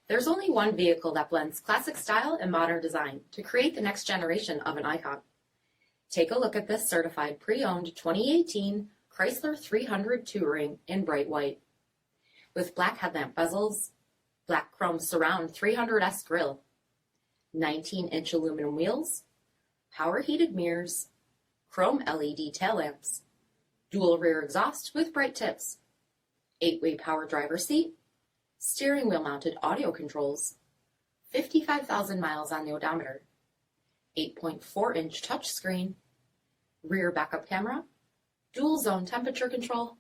There's only one vehicle that blends classic style and modern design to create the next generation of an icon. Take a look at this certified pre-owned 2018 Chrysler 300 Touring in bright white. With black headlamp bezels, black chrome surround 300S grille, 19-inch aluminum wheels, power heated mirrors, chrome LED tail lamps, dual rear exhaust with bright tips, 8-way power driver seat, steering wheel mounted audio controls, 55,000 miles on the odometer, 8.4-inch touchscreen, rear backup camera, dual zone temperature control,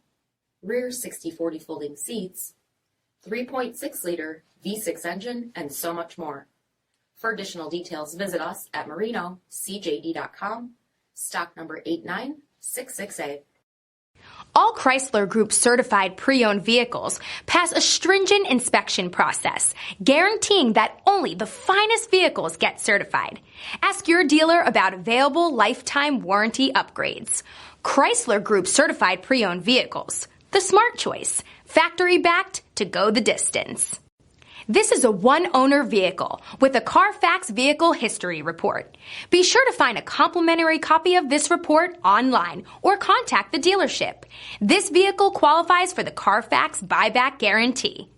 rear 60/40 folding seats, 3.6-liter V6 engine, and so much more. For additional details, visit us at marinocjd.com, stock number 8966A. All Chrysler Group certified pre-owned vehicles pass a stringent inspection process, guaranteeing that only the finest vehicles get certified. Ask your dealer about available lifetime warranty upgrades. Chrysler Group certified pre-owned vehicles, the smart choice, factory backed to go the distance. This is a one-owner vehicle with a CARFAX vehicle history report. Be sure to find a complimentary copy of this report online or contact the dealership. This vehicle qualifies for the CARFAX buyback guarantee.